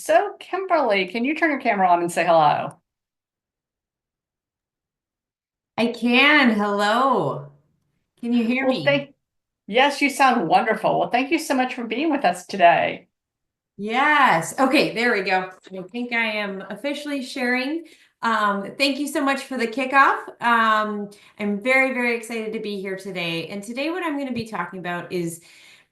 So, Kimberly, can you turn your camera on and say hello? I can. Hello. Can you hear Well, me? yes, you sound wonderful. Well, thank you so much for being with us today. Yes. Okay, there we go. I think I am officially sharing. Thank you so much for the kickoff. I'm very, very excited to be here today. And today, what I'm going to be talking about is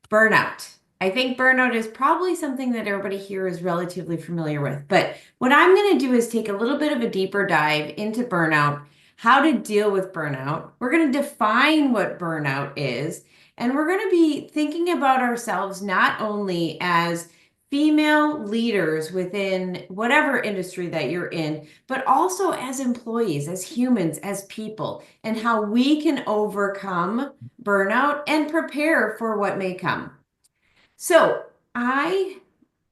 burnout. I think burnout is probably something that everybody here is relatively familiar with. But what I'm going to do is take a little bit of a deeper dive into burnout, how to deal with burnout. We're going to define what burnout is, and we're going to be thinking about ourselves not only as female leaders within whatever industry that you're in, but also as employees, as humans, as people, and how we can overcome burnout and prepare for what may come. So I,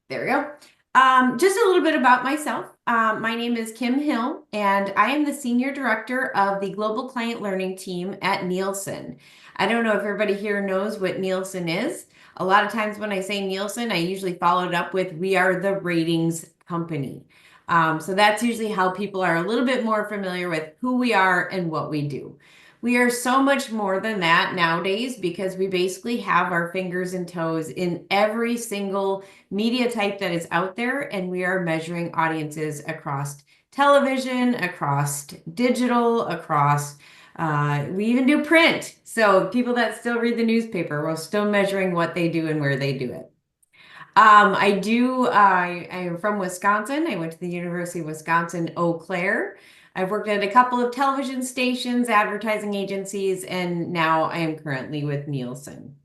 there we go. Just a little bit about myself. My name is Kim Hill, and I am the Senior Director of the Global Client Learning Team at Nielsen. I don't know if everybody here knows what Nielsen is. A lot of times when I say Nielsen, I usually follow it up with we are the ratings company. So that's usually how people are a little bit more familiar with who we are and what we do. We are so much more than that nowadays because we basically have our fingers and toes in every single media type that is out there, and we are measuring audiences across television, across digital, across we even do print. So people that still read the newspaper, we're still measuring what they do and where they do it. I am from Wisconsin. I went to the University of Wisconsin, Eau Claire. I've worked at a couple of television stations, advertising agencies, and now I am currently with Nielsen.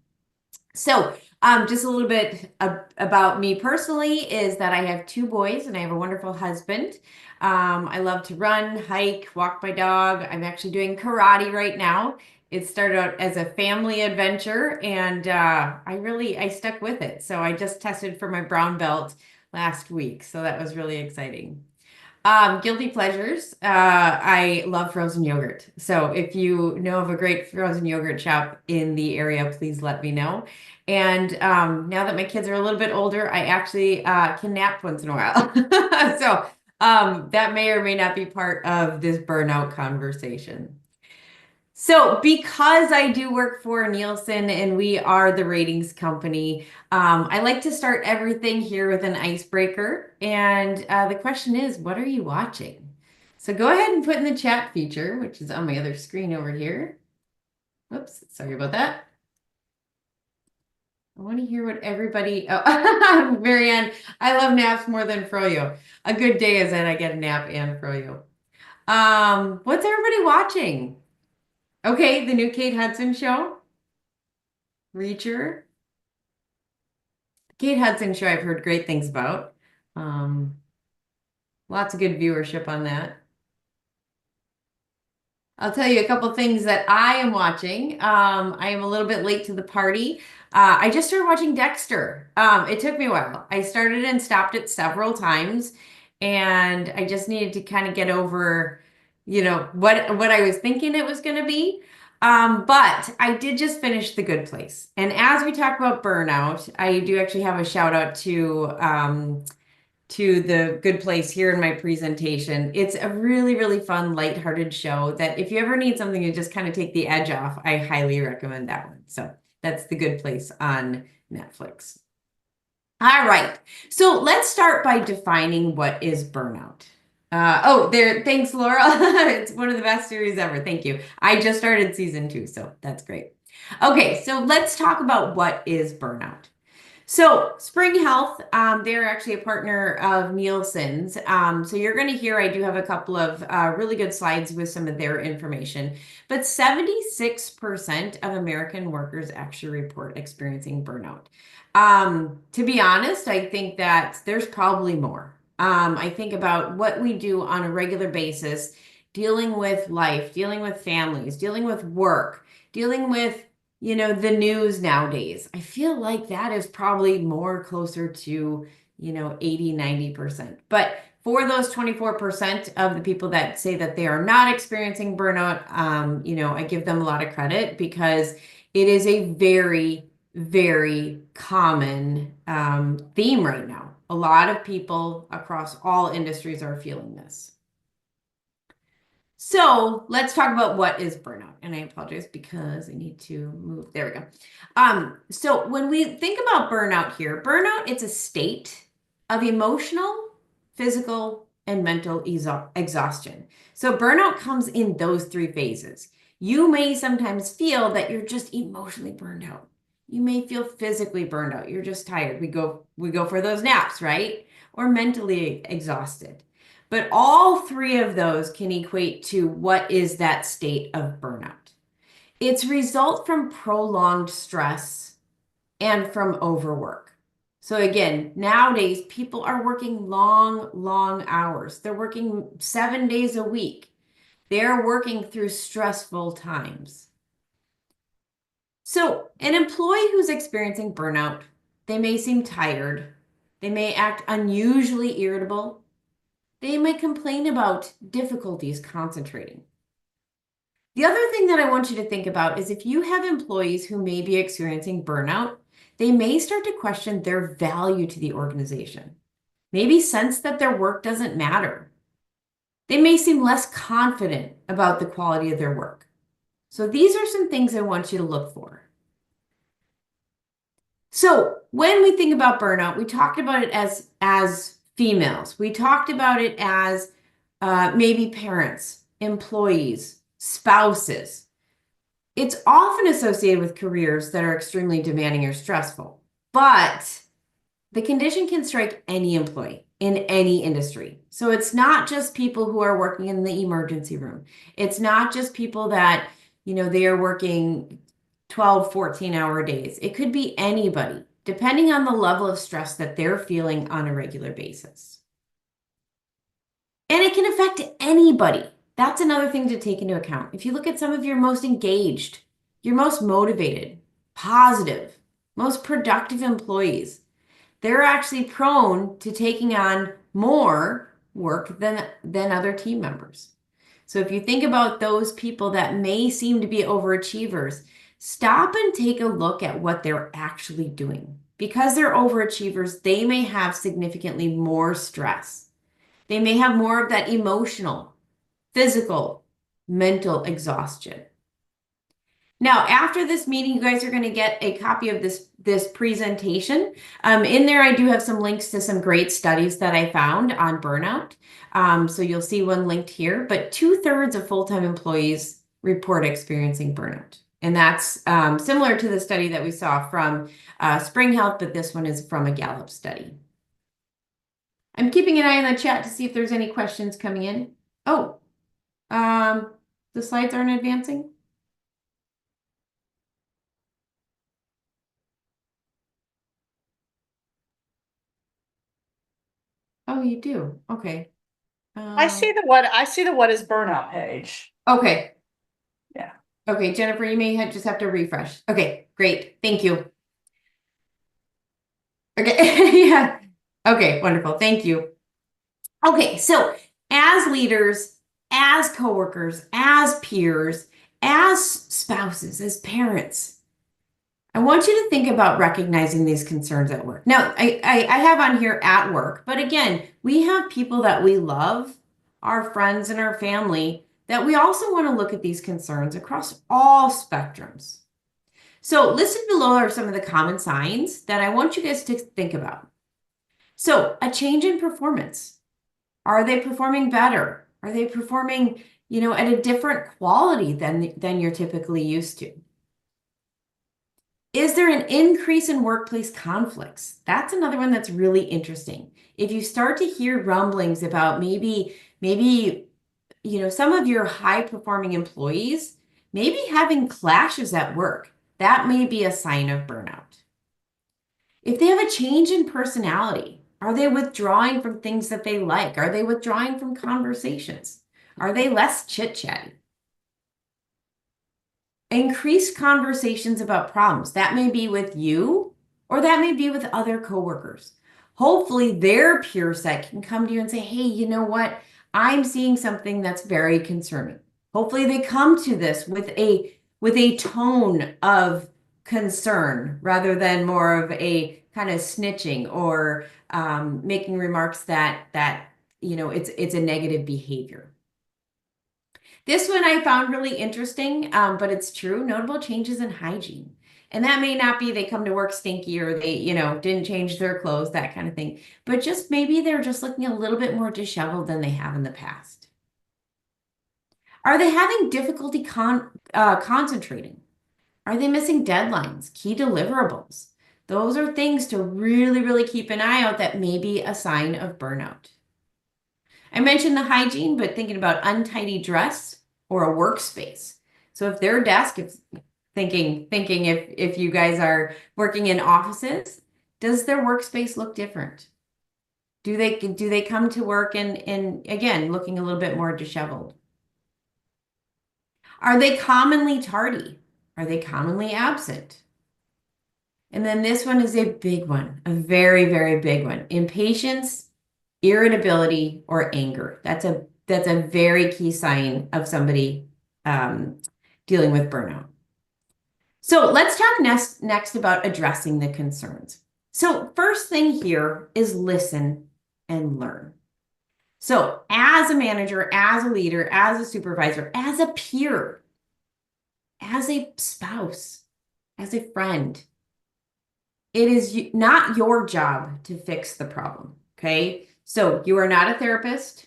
So, just a little bit about me personally is that I have two boys and I have a wonderful husband. I love to run, hike, walk my dog. I'm actually doing karate right now. It started out as a family adventure and I stuck with it. So I just tested for my brown belt last week. So that was really exciting. Guilty pleasures. I love frozen yogurt. So if you know of a great frozen yogurt shop in the area, please let me know. And now that my kids are a little bit older, I actually can nap once in a while. So that may or may not be part of this burnout conversation. So, because I do work for Nielsen and we are the ratings company, I like to start everything here with an icebreaker. And the question is, what are you watching? So go ahead and put in the chat feature, which is on my other screen over here. Whoops, sorry about that. I want to hear what everybody, oh, Marianne, I love naps more than froyo. A good day is that I get a nap and froyo. What's everybody watching? Okay, the new Kate Hudson show. Reacher. Kate Hudson show I've heard great things about. Um, Lots of good viewership on that. I'll tell you a couple things that I am watching. I am a little bit late to the party. I just started watching Dexter. It took me a while. I started and stopped it several times, and I just needed to kind of get over, what I was thinking it was going to be. But I did just finish The Good Place. And as we talk about burnout, I do actually have a shout out to The Good Place here in my presentation. It's a really, really fun, lighthearted show that if you ever need something to just kind of take the edge off, I highly recommend that one. So that's The Good Place on Netflix. All right. So let's start by defining what is burnout. Thanks, Laura. It's one of the best series ever. Thank you. I just started season 2, so that's great. Okay, so let's talk about what is burnout. So Spring Health, they're actually a partner of Nielsen's. So you're going to hear, I do have a couple of really good slides with some of their information, but 76% of American workers actually report experiencing burnout. To be honest, I think that there's probably more. I think about what we do on a regular basis, dealing with life, dealing with families, dealing with work, dealing with the news nowadays. I feel like that is probably more closer to, 80, 90%. But for those 24% of the people that say that they are not experiencing burnout, I give them a lot of credit because it is a very, very common theme right now. A lot of people across all industries are feeling this. So let's talk about what is burnout. And I apologize because I need to move. There we go. So when we think about burnout here, burnout, it's a state of emotional, physical, and mental exhaustion. So burnout comes in those three phases. You may sometimes feel that you're just emotionally burned out. You may feel physically burned out. You're just tired. We go for those naps, right? Or mentally exhausted. But all three of those can equate to what is that state of burnout. It's result from prolonged stress and from overwork. So again, nowadays people are working long hours. They're working 7 days a week. They're working through stressful times. So an employee who's experiencing burnout, they may seem tired. They may act unusually irritable. They might complain about difficulties concentrating. The other thing that I want you to think about is if you have employees who may be experiencing burnout, they may start to question their value to the organization. Maybe sense that their work doesn't matter. They may seem less confident about the quality of their work. So these are some things I want you to look for. So when we think about burnout, we talked about it as females. We talked about it as maybe parents, employees, spouses. It's often associated with careers that are extremely demanding or stressful, but the condition can strike any employee in any industry. So it's not just people who are working in the emergency room. It's not just people that, they are working 12, 14-hour days. It could be anybody, depending on the level of stress that they're feeling on a regular basis. And it can affect anybody. That's another thing to take into account. If you look at some of your most engaged, your most motivated, positive, most productive employees, they're actually prone to taking on more work than other team members. So if you think about those people that may seem to be overachievers, stop and take a look at what they're actually doing. Because they're overachievers, they may have significantly more stress. They may have more of that emotional, physical, mental exhaustion. Now, after this meeting, you guys are going to get a copy of this presentation. In there, I do have some links to some great studies that I found on burnout. So you'll see one linked here, but 2/3 of full-time employees report experiencing burnout. And that's similar to the study that we saw from Spring Health, but this one is from a Gallup study. I'm keeping an eye on the chat to see if there's any questions coming in. Oh, the slides aren't advancing? Oh, you do? Okay. I see the what is burnout page. Okay. Yeah. Okay, Jennifer, you may just have to refresh. Okay, great. Thank you. Okay, yeah. Okay, wonderful. Thank you. Okay, so as leaders, as coworkers, as peers, as spouses, as parents, I want you to think about recognizing these concerns at work. Now, I have on here at work, but again, we have people that we love, our friends and our family, that we also want to look at these concerns across all spectrums. So listed below are some of the common signs that I want you guys to think about. So a change in performance. Are they performing better? Are they performing, at a different quality than you're typically used to? Is there an increase in workplace conflicts? That's another one that's really interesting. If you start to hear rumblings about maybe, some of your high-performing employees maybe having clashes at work, that may be a sign of burnout. If they have a change in personality, are they withdrawing from things that they like? Are they withdrawing from conversations? Are they less chit-chatty? Increased conversations about problems. That may be with you, or that may be with other coworkers. Hopefully their peer set can come to you and say, hey, you know what? I'm seeing something that's very concerning. Hopefully they come to this with a tone of concern rather than more of a kind of snitching or making remarks that it's a negative behavior. This one I found really interesting, but it's true. Notable changes in hygiene. And that may not be they come to work stinky or they, didn't change their clothes, that kind of thing. But just maybe they're just looking a little bit more disheveled than they have in the past. Are they having difficulty concentrating? Are they missing deadlines, key deliverables? Those are things to really, really keep an eye out that may be a sign of burnout. I mentioned the hygiene, but thinking about untidy dress or a workspace. So if their desk is thinking if you guys are working in offices, does their workspace look different? Do they come to work and again looking a little bit more disheveled? Are they commonly tardy? Are they commonly absent? And then this one is a big one, a very, very big one. Impatience, irritability, or anger. That's a very key sign of somebody dealing with burnout. So let's talk next about addressing the concerns. So first thing here is listen and learn. So as a manager, as a leader, as a supervisor, as a peer, as a spouse, as a friend, it is not your job to fix the problem, okay? So you are not a therapist.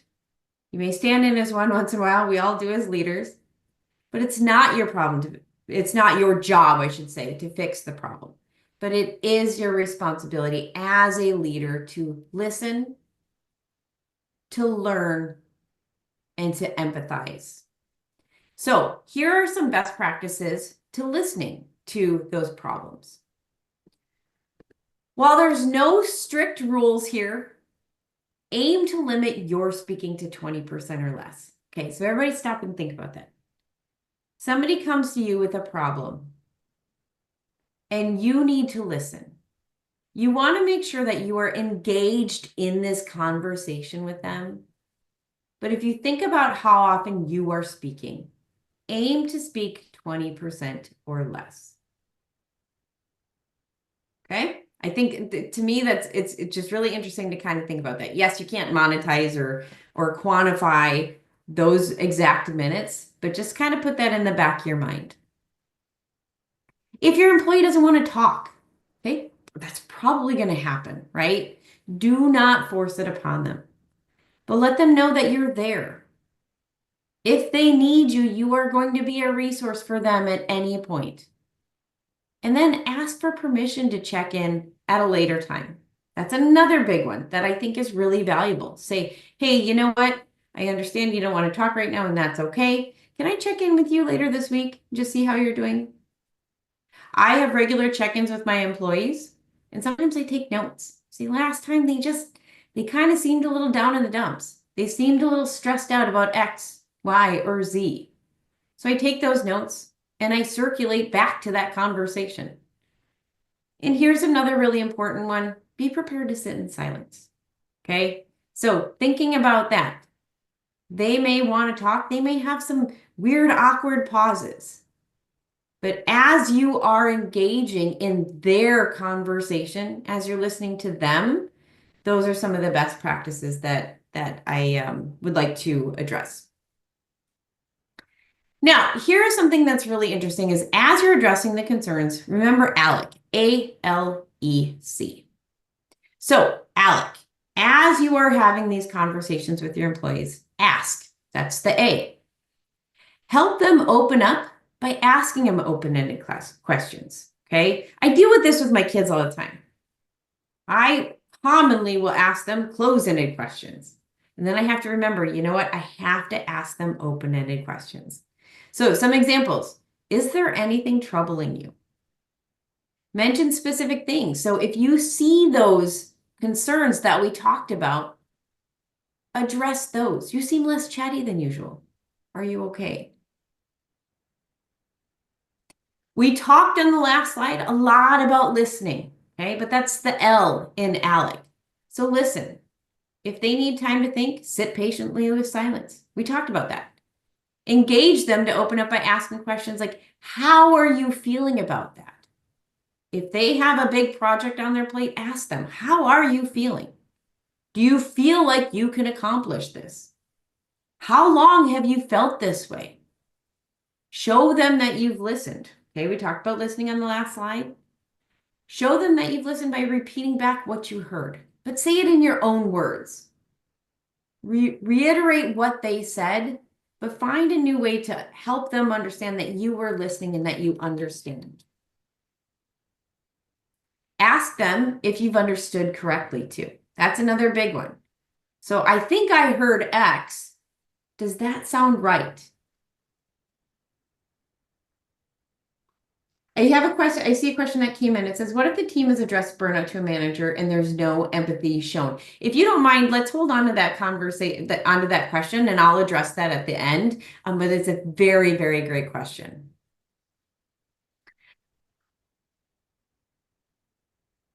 You may stand in as one once in a while. We all do as leaders, but it's not your problem it's not your job, I should say, to fix the problem. But it is your responsibility as a leader to listen, to learn, and to empathize. So here are some best practices to listening to those problems. While there's no strict rules here, aim to limit your speaking to 20% or less. Okay, so everybody stop and think about that. Somebody comes to you with a problem and you need to listen. You want to make sure that you are engaged in this conversation with them. But if you think about how often you are speaking, aim to speak 20% or less. Okay? I think to me it's just really interesting to kind of think about that. Yes, you can't monetize or quantify those exact minutes, but just kind of put that in the back of your mind. If your employee doesn't want to talk, okay, that's probably going to happen, right? Do not force it upon them, but let them know that you're there. If they need you, you are going to be a resource for them at any point. And then ask for permission to check in at a later time. That's another big one that I think is really valuable. Say, hey, you know what? I understand you don't want to talk right now, and that's okay. Can I check in with you later this week? Just see how you're doing. I have regular check-ins with my employees, and sometimes I take notes. See, last time they kind of seemed a little down in the dumps. They seemed a little stressed out about X, Y, or Z. So I take those notes and I circulate back to that conversation. And here's another really important one. Be prepared to sit in silence. Okay? So thinking about that, they may want to talk. They may have some weird, awkward pauses. But as you are engaging in their conversation, as you're listening to them, those are some of the best practices that I would like to address. Now, here is something that's really interesting is as you're addressing the concerns, remember ALEC, A-L-E-C. So ALEC, as you are having these conversations with your employees, ask, that's the A. Help them open up by asking them open-ended questions, okay? I deal with this with my kids all the time. I commonly will ask them close-ended questions. And then I have to remember, you know what? I have to ask them open-ended questions. So some examples. Is there anything troubling you? Mention specific things. So if you see those concerns that we talked about, address those. You seem less chatty than usual. Are you okay? We talked on the last slide a lot about listening, okay? But that's the L in ALEC. So listen. If they need time to think, sit patiently with silence. We talked about that. Engage them to open up by asking questions like, how are you feeling about that? If they have a big project on their plate, ask them, how are you feeling? Do you feel like you can accomplish this? How long have you felt this way? Show them that you've listened. Okay, we talked about listening on the last slide. Show them that you've listened by repeating back what you heard, but say it in your own words. Reiterate what they said, but find a new way to help them understand that you were listening and that you understand. Ask them if you've understood correctly too. That's another big one. So I think I heard X. Does that sound right? I have a question. I see a question that came in. It says, what if the team has addressed burnout to a manager and there's no empathy shown? If you don't mind, let's hold on to that conversation, onto that question, and I'll address that at the end. But it's a very, very great question.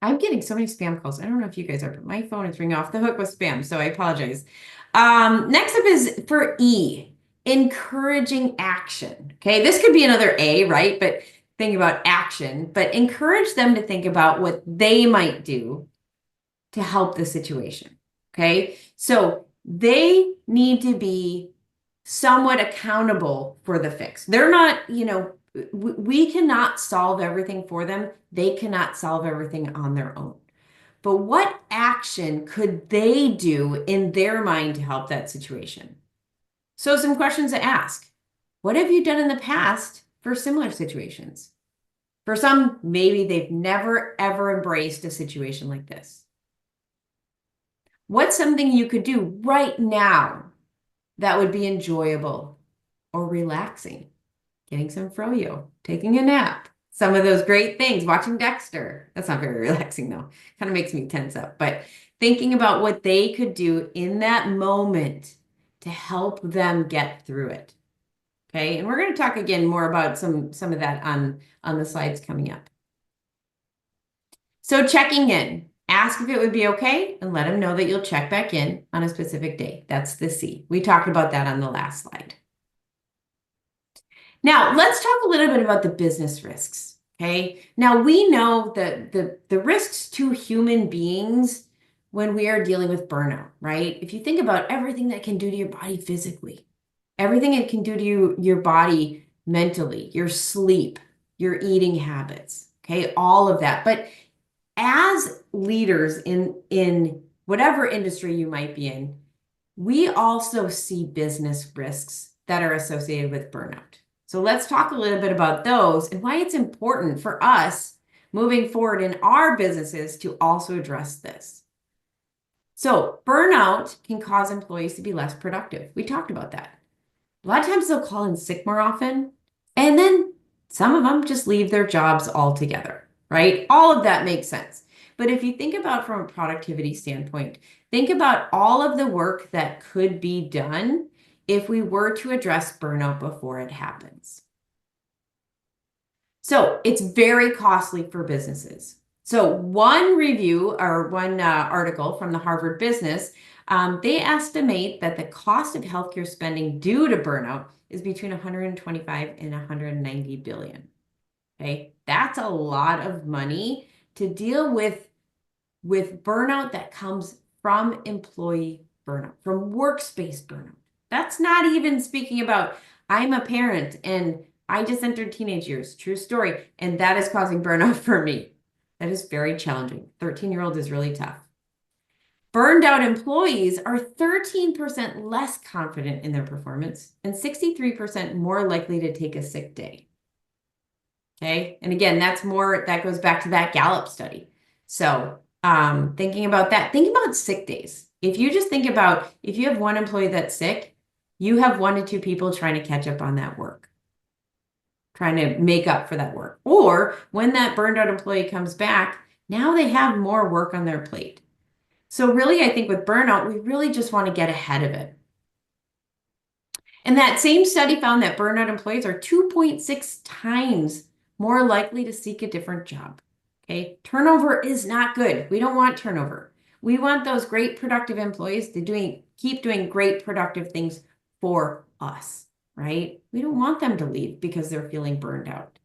I'm getting so many spam calls. I don't know if you guys are, but my phone is ringing off the hook with spam, so I apologize. Next up is for E, encouraging action. Okay, this could be another A, right? But think about action, but encourage them to think about what they might do to help the situation. Okay, so they need to be somewhat accountable for the fix. They're not, we cannot solve everything for them. They cannot solve everything on their own. But what action could they do in their mind to help that situation? So some questions to ask. What have you done in the past for similar situations? For some, maybe they've never, ever embraced a situation like this. What's something you could do right now that would be enjoyable or relaxing? Getting some froyo, taking a nap, some of those great things, watching Dexter. That's not very relaxing though. Kind of makes me tense up, but thinking about what they could do in that moment to help them get through it. Okay, and we're going to talk again more about some of that on the slides coming up. So checking in, ask if it would be okay and let them know that you'll check back in on a specific day. That's the C. We talked about that on the last slide. Now, let's talk a little bit about the business risks, okay? Now, we know that the risks to human beings when we are dealing with burnout, right? If you think about everything that can do to your body physically, everything it can do to your body mentally, your sleep, your eating habits, okay? All of that. But as leaders in whatever industry you might be in, we also see business risks that are associated with burnout. So let's talk a little bit about those and why it's important for us moving forward in our businesses to also address this. So burnout can cause employees to be less productive. We talked about that. A lot of times they'll call in sick more often, and then some of them just leave their jobs altogether, right? All of that makes sense. But if you think about from a productivity standpoint, think about all of the work that could be done if we were to address burnout before it happens. So it's very costly for businesses. So one review or one article from the Harvard Business, they estimate that the cost of healthcare spending due to burnout is between 125 and 190 billion. Okay, that's a lot of money to deal with burnout that comes from employee burnout, from workspace burnout. That's not even speaking about, I'm a parent and I just entered teenage years, true story, and that is causing burnout for me. That is very challenging. 13-year-old is really tough. Burned out employees are 13% less confident in their performance and 63% more likely to take a sick day. Okay, and again, that goes back to that Gallup study. So thinking about that, think about sick days. If you just think about, if you have one employee that's sick, you have 1 to 2 people trying to catch up on that work, trying to make up for that work. Or when that burned out employee comes back, now they have more work on their plate. So really, I think with burnout, we really just want to get ahead of it. And that same study found that burnout employees are 2.6 times more likely to seek a different job. Okay, turnover is not good. We don't want turnover. We want those great productive employees to keep doing great productive things for us, right? We don't want them to leave because they're feeling burned out.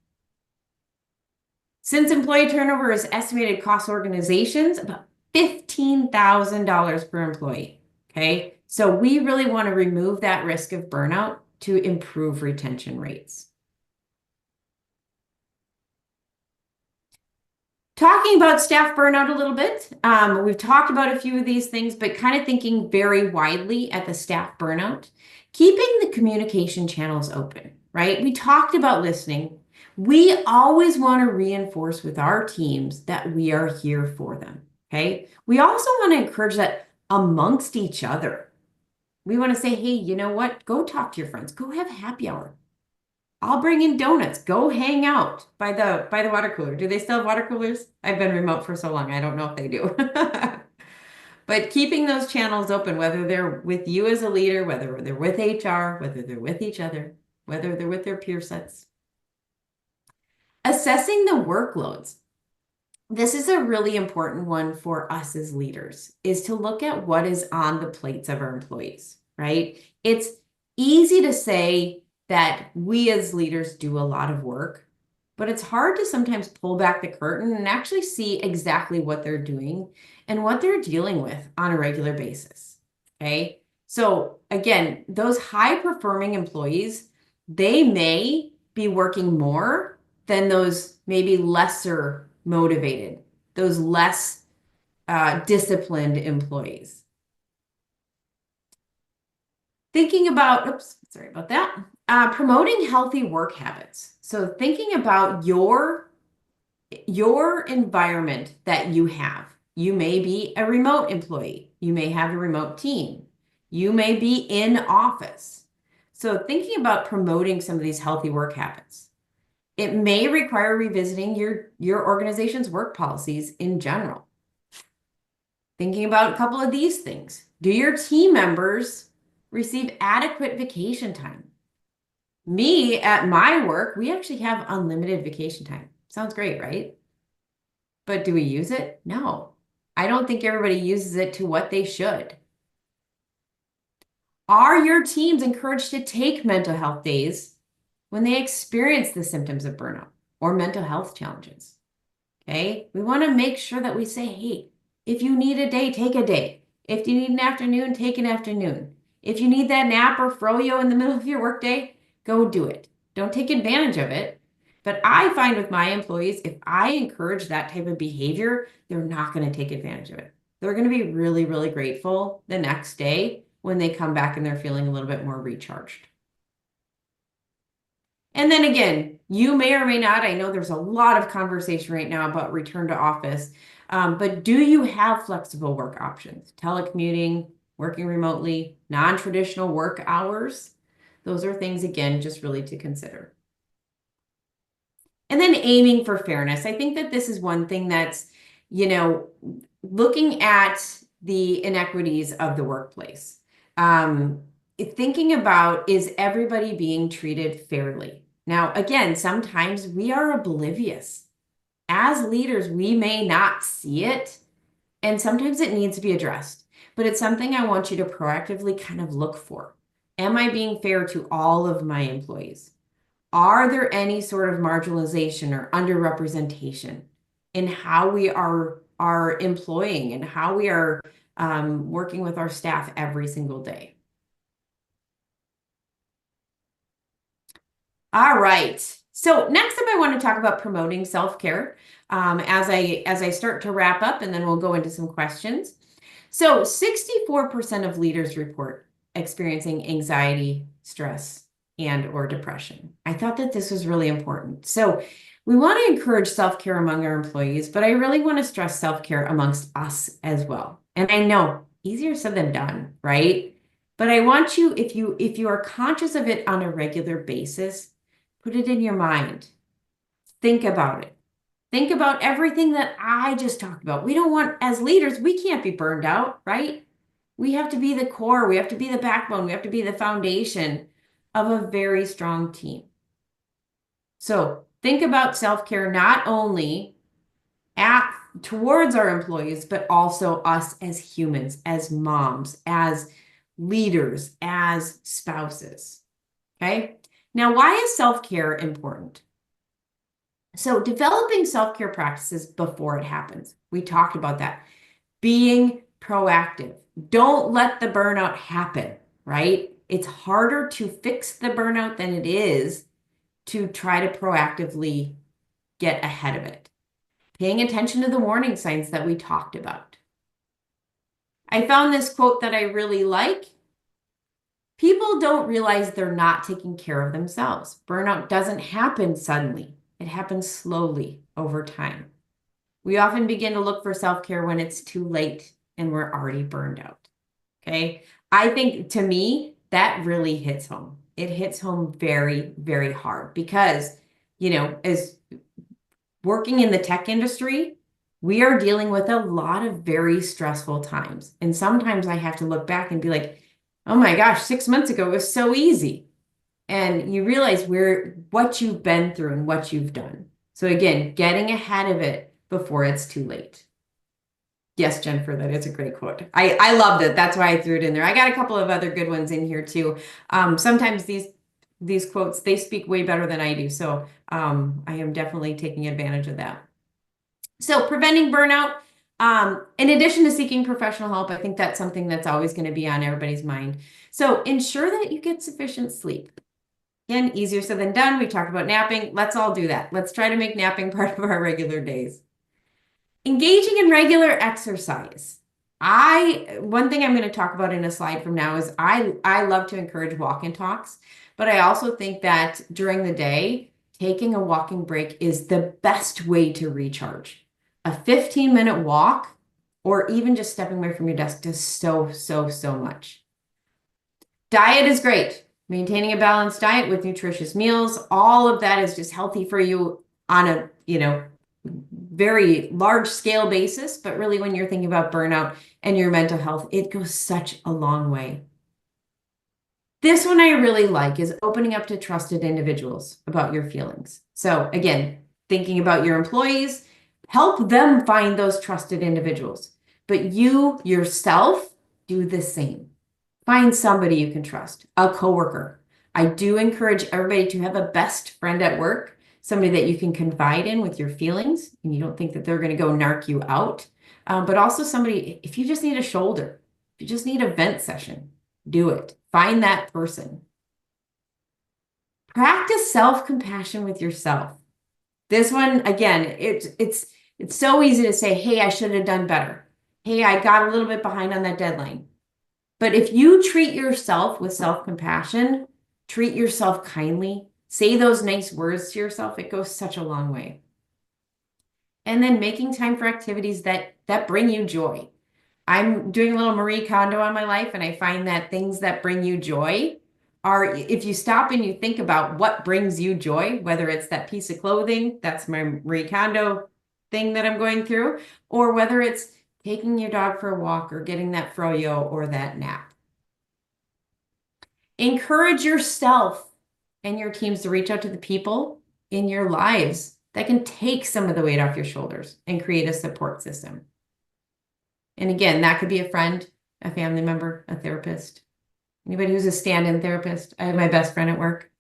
Since employee turnover is estimated cost organizations about $15,000 per employee. Okay, so we really want to remove that risk of burnout to improve retention rates. Talking about staff burnout a little bit, we've talked about a few of these things, but kind of thinking very widely at the staff burnout, keeping the communication channels open, right? We talked about listening. We always want to reinforce with our teams that we are here for them, okay? We also want to encourage that amongst each other. We want to say, hey, you know what? Go talk to your friends. Go have happy hour. I'll bring in donuts. Go hang out by the water cooler. Do they still have water coolers? I've been remote for so long. I don't know if they do. But keeping those channels open, whether they're with you as a leader, whether they're with HR, whether they're with each other, whether they're with their peer sets. Assessing the workloads. This is a really important one for us as leaders, is to look at what is on the plates of our employees, right? It's easy to say that we as leaders do a lot of work, but it's hard to sometimes pull back the curtain and actually see exactly what they're doing and what they're dealing with on a regular basis, okay? So again, those high-performing employees, they may be working more than those maybe lesser motivated, those less disciplined employees. Thinking about, oops, sorry about that. Promoting healthy work habits. So thinking about your environment that you have. You may be a remote employee. You may have a remote team. You may be in office. So thinking about promoting some of these healthy work habits. It may require revisiting your organization's work policies in general. Thinking about a couple of these things. Do your team members receive adequate vacation time? Me, at my work, we actually have unlimited vacation time. Sounds great, right? But do we use it? No. I don't think everybody uses it to what they should. Are your teams encouraged to take mental health days when they experience the symptoms of burnout or mental health challenges? Okay, we want to make sure that we say, hey, if you need a day, take a day. If you need an afternoon, take an afternoon. If you need that nap or froyo in the middle of your workday, go do it. Don't take advantage of it. But I find with my employees, if I encourage that type of behavior, they're not going to take advantage of it. They're going to be really, really grateful the next day when they come back and they're feeling a little bit more recharged. And then again, you may or may not, I know there's a lot of conversation right now about return to office, but do you have flexible work options? Telecommuting, working remotely, non-traditional work hours? Those are things, again, just really to consider. And then aiming for fairness. I think that this is one thing that's, looking at the inequities of the workplace. Thinking about, is everybody being treated fairly? Now, again, sometimes we are oblivious. As leaders, we may not see it, and sometimes it needs to be addressed. But it's something I want you to proactively kind of look for. Am I being fair to all of my employees? Are there any sort of marginalization or underrepresentation in how we are employing and how we are working with our staff every single day? All right. So next up, I want to talk about promoting self-care as I start to wrap up, and then we'll go into some questions. So 64% of leaders report experiencing anxiety, stress, and or depression. I thought that this was really important. So we want to encourage self-care among our employees, but I really want to stress self-care amongst us as well. And I know, easier said than done, right? But I want you, if you are conscious of it on a regular basis, put it in your mind. Think about it. Think about everything that I just talked about. We don't want, as leaders, we can't be burned out, right? We have to be the core. We have to be the backbone. We have to be the foundation of a very strong team. So think about self-care not only towards our employees, but also us as humans, as moms, as leaders, as spouses. Okay? Now, why is self-care important? So developing self-care practices before it happens. We talked about that. Being proactive. Don't let the burnout happen, right? It's harder to fix the burnout than it is to try to proactively get ahead of it. Paying attention to the warning signs that we talked about. I found this quote that I really like. People don't realize they're not taking care of themselves. Burnout doesn't happen suddenly. It happens slowly over time. We often begin to look for self-care when it's too late and we're already burned out. Okay. I think to me, that really hits home. It hits home very, very hard because, as working in the tech industry, we are dealing with a lot of very stressful times. And sometimes I have to look back and be like, oh my gosh, 6 months ago it was so easy. And you realize what you've been through and what you've done. So again, getting ahead of it before it's too late. Yes, Jennifer, that is a great quote. I loved it. That's why I threw it in there. I got a couple of other good ones in here too. Sometimes these quotes, they speak way better than I do. So I am definitely taking advantage of that. So preventing burnout, in addition to seeking professional help, I think that's something that's always going to be on everybody's mind. So ensure that you get sufficient sleep. Again, easier said than done. We talked about napping. Let's all do that. Let's try to make napping part of our regular days. Engaging in regular exercise. One thing I'm going to talk about in a slide from now is I love to encourage walk and talks, but I also think that during the day, taking a walking break is the best way to recharge. A 15-minute walk or even just stepping away from your desk does so, so, so much. Diet is great. Maintaining a balanced diet with nutritious meals, all of that is just healthy for you on a, very large scale basis, but really when you're thinking about burnout and your mental health, it goes such a long way. This one I really like is opening up to trusted individuals about your feelings. So again, thinking about your employees, help them find those trusted individuals, but you yourself do the same. Find somebody you can trust, a coworker. I do encourage everybody to have a best friend at work, somebody that you can confide in with your feelings and you don't think that they're going to go narc you out. But also somebody, if you just need a shoulder, if you just need a vent session, do it. Find that person. Practice self-compassion with yourself. This one, again, it's so easy to say, hey, I should have done better. Hey, I got a little bit behind on that deadline. But if you treat yourself with self-compassion, treat yourself kindly, say those nice words to yourself, it goes such a long way. And then making time for activities that bring you joy. I'm doing a little Marie Kondo on my life, and I find that things that bring you joy are, if you stop and you think about what brings you joy, whether it's that piece of clothing, that's my Marie Kondo thing that I'm going through, or whether it's taking your dog for a walk or getting that froyo or that nap. Encourage yourself and your teams to reach out to the people in your lives that can take some of the weight off your shoulders and create a support system. And again, that could be a friend, a family member, a therapist, anybody who's a stand-in therapist. I have my best friend at work.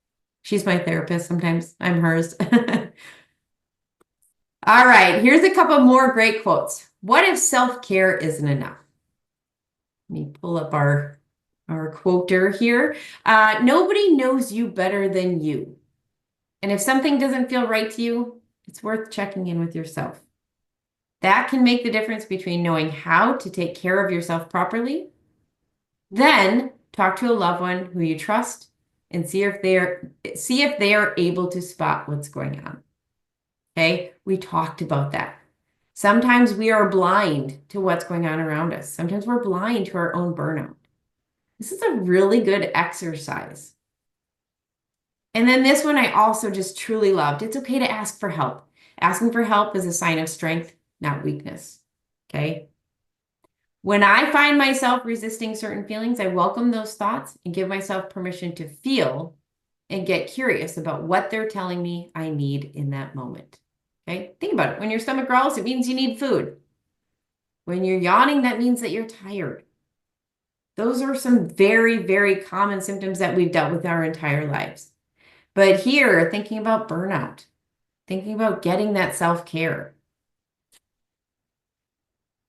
She's my therapist sometimes. I'm hers. All right, here's a couple more great quotes. What if self-care isn't enough? Let me pull up our quoter here. Nobody knows you better than you. And if something doesn't feel right to you, it's worth checking in with yourself. That can make the difference between knowing how to take care of yourself properly. Then talk to a loved one who you trust and see if they are able to spot what's going on. Okay, we talked about that. Sometimes we are blind to what's going on around us. Sometimes we're blind to our own burnout. This is a really good exercise. And then this one I also just truly loved. It's okay to ask for help. Asking for help is a sign of strength, not weakness. Okay. When I find myself resisting certain feelings, I welcome those thoughts and give myself permission to feel and get curious about what they're telling me I need in that moment. Okay. Think about it. When your stomach growls, it means you need food. When you're yawning, that means that you're tired. Those are some very, very common symptoms that we've dealt with our entire lives. But here, thinking about burnout, thinking about getting that self-care.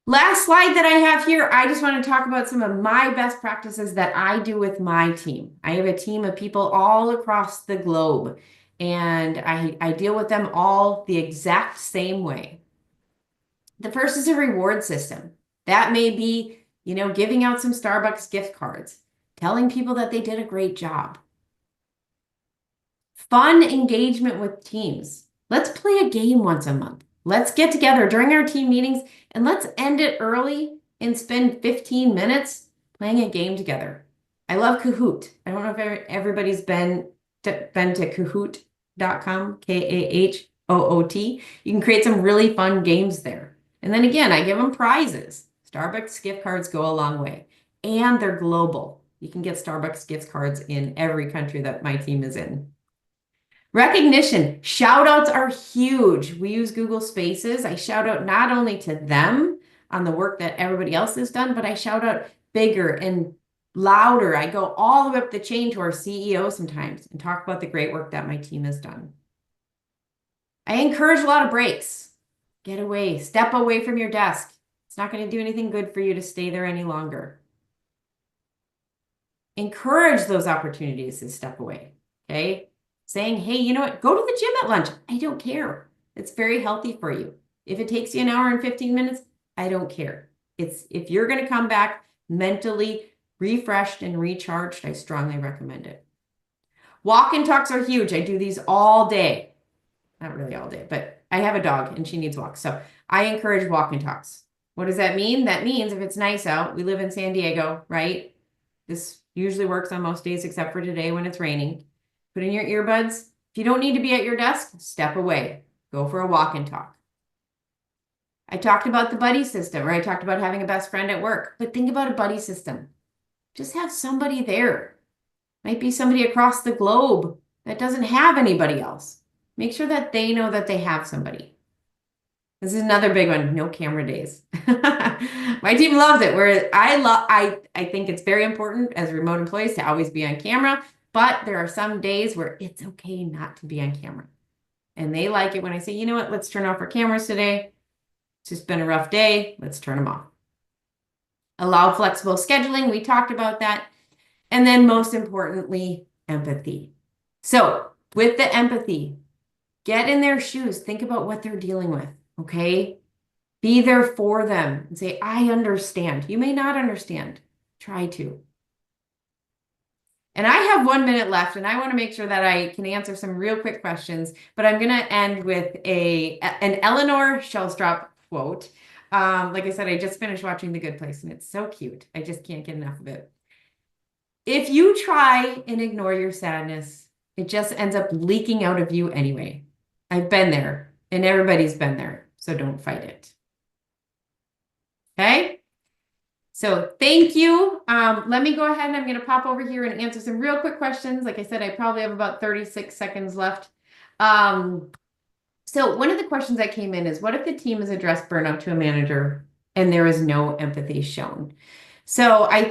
Last slide that I have here, I just want to talk about some of my best practices that I do with my team. I have a team of people all across the globe, and I deal with them all the exact same way. The first is a reward system. That may be, giving out some Starbucks gift cards, telling people that they did a great job. Fun engagement with teams. Let's play a game once a month. Let's get together during our team meetings and let's end it early and spend 15 minutes playing a game together. I love Kahoot. I don't know if everybody's been to Kahoot.com, Kahoot. You can create some really fun games there. And then again, I give them prizes. Starbucks gift cards go a long way. And they're global. You can get Starbucks gift cards in every country that my team is in. Recognition. Shout outs are huge. We use Google Spaces. I shout out not only to them on the work that everybody else has done, but I shout out bigger and louder. I go all the way up the chain to our CEO sometimes and talk about the great work that my team has done. I encourage a lot of breaks. Get away. Step away from your desk. It's not going to do anything good for you to stay there any longer. Encourage those opportunities to step away. Okay? Saying, hey, you know what? Go to the gym at lunch. I don't care. It's very healthy for you. If it takes you an hour and 15 minutes, I don't care. If you're going to come back mentally refreshed and recharged, I strongly recommend it. Walk and talks are huge. I do these all day. Not really all day, but I have a dog and she needs walks. So I encourage walk and talks. What does that mean? That means if it's nice out, we live in San Diego, right? This usually works on most days except for today when it's raining. Put in your earbuds. If you don't need to be at your desk, step away. Go for a walk and talk. I talked about the buddy system, or I talked about having a best friend at work, but think about a buddy system. Just have somebody there. Might be somebody across the globe that doesn't have anybody else. Make sure that they know that they have somebody. This is another big one, no camera days. My team loves it, whereas I think it's very important as remote employees to always be on camera, but there are some days where it's okay not to be on camera. And they like it when I say, you know what, let's turn off our cameras today. It's just been a rough day. Let's turn them off. Allow flexible scheduling. We talked about that. And then most importantly, empathy. So with the empathy, get in their shoes. Think about what they're dealing with, okay? Be there for them and say, I understand. You may not understand. Try to. And I have 1 minute left, and I want to make sure that I can answer some real quick questions, but I'm going to end with an Eleanor Shellstrop quote. Like I said, I just finished watching The Good Place, and it's so cute. I just can't get enough of it. If you try and ignore your sadness, it just ends up leaking out of you anyway. I've been there, and everybody's been there, so don't fight it. Okay? So thank you. Let me go ahead and I'm going to pop over here and answer some real quick questions. Like I said, I probably have about 36 seconds left. So one of the questions that came in is, what if the team has addressed burnout to a manager and there is no empathy shown? So I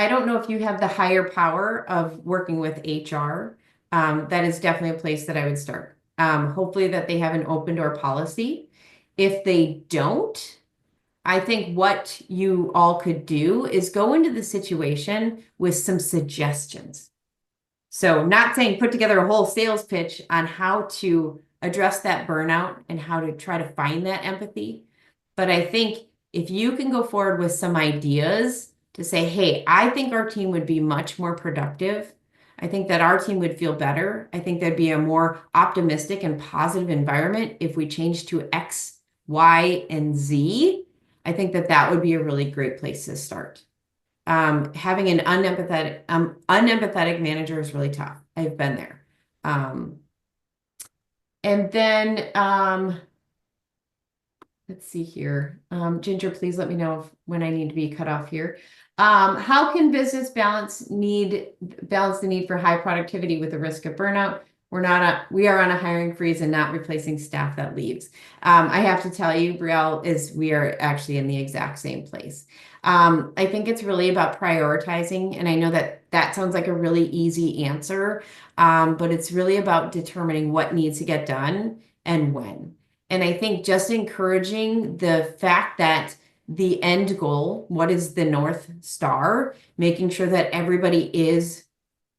don't know if you have the higher power of working with HR. That is definitely a place that I would start. Hopefully that they have an open door policy. If they don't, I think what you all could do is go into the situation with some suggestions. So not saying put together a whole sales pitch on how to address that burnout and how to try to find that empathy. But I think if you can go forward with some ideas to say, hey, I think our team would be much more productive. I think that our team would feel better. I think there'd be a more optimistic and positive environment if we changed to X, Y, and Z. I think that would be a really great place to start. Having an unempathetic manager is really tough. I've been there. And then, let's see here. Ginger, please let me know when I need to be cut off here. How can business balance the need for high productivity with the risk of burnout? We are on a hiring freeze and not replacing staff that leaves. I have to tell you, Brielle, we are actually in the exact same place. I think it's really about prioritizing, and I know that sounds like a really easy answer, but it's really about determining what needs to get done and when. And I think just encouraging the fact that the end goal, what is the North Star, making sure that everybody is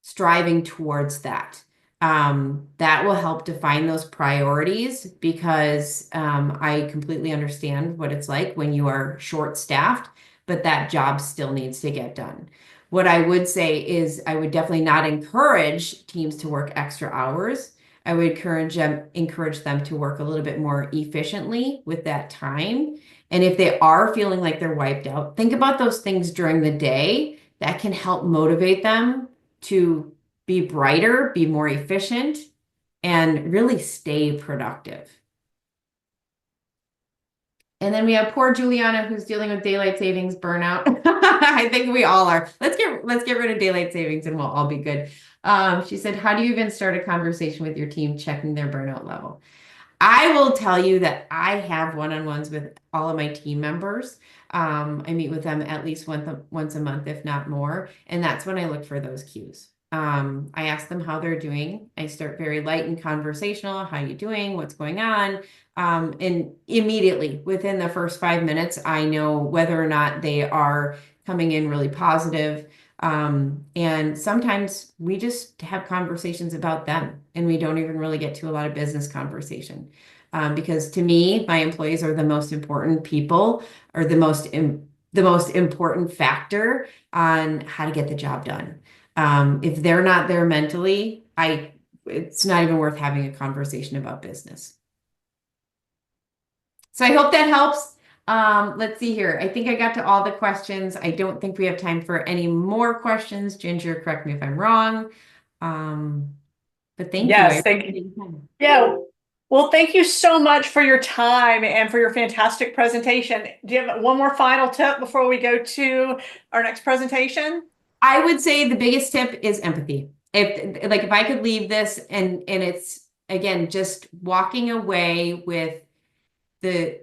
striving towards that. That will help define those priorities because I completely understand what it's like when you are short-staffed, but that job still needs to get done. What I would say is I would definitely not encourage teams to work extra hours. I would encourage them to work a little bit more efficiently with that time. And if they are feeling like they're wiped out, think about those things during the day that can help motivate them to be brighter, be more efficient, and really stay productive. And then we have poor Juliana who's dealing with daylight savings burnout. I think we all are. Let's get rid of daylight savings and we'll all be good. She said, how do you even start a conversation with your team checking their burnout level? I will tell you that I have one-on-ones with all of my team members. I meet with them at least once a month, if not more. And that's when I look for those cues. I ask them how they're doing. I start very light and conversational. How you doing? What's going on? And immediately within the first 5 minutes, I know whether or not they are coming in really positive. And sometimes we just have conversations about them and we don't even really get to a lot of business conversation. Because to me, my employees are the most important people or the most important factor on how to get the job done. If they're not there mentally, it's not even worth having a conversation about business. So I hope that helps. Let's see here. I think I got to all the questions. I don't think we have time for any more questions. Ginger, correct me if I'm wrong. But thank you. Yes, thank you. Yeah. Well, thank you so much for your time and for your fantastic presentation. Do you have one more final tip before we go to our next presentation? I would say the biggest tip is empathy. If I could leave this and it's again just walking away with the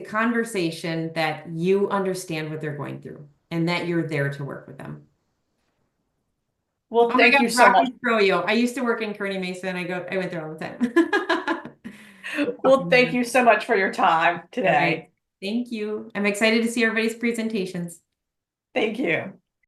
conversation that you understand what they're going through and that you're there to work with them. Well, thank you so much. I used to work in Kearney Mason. I went there all the time. Well, thank you so much for your time today. Right. Thank you. I'm excited to see everybody's presentations. Thank you.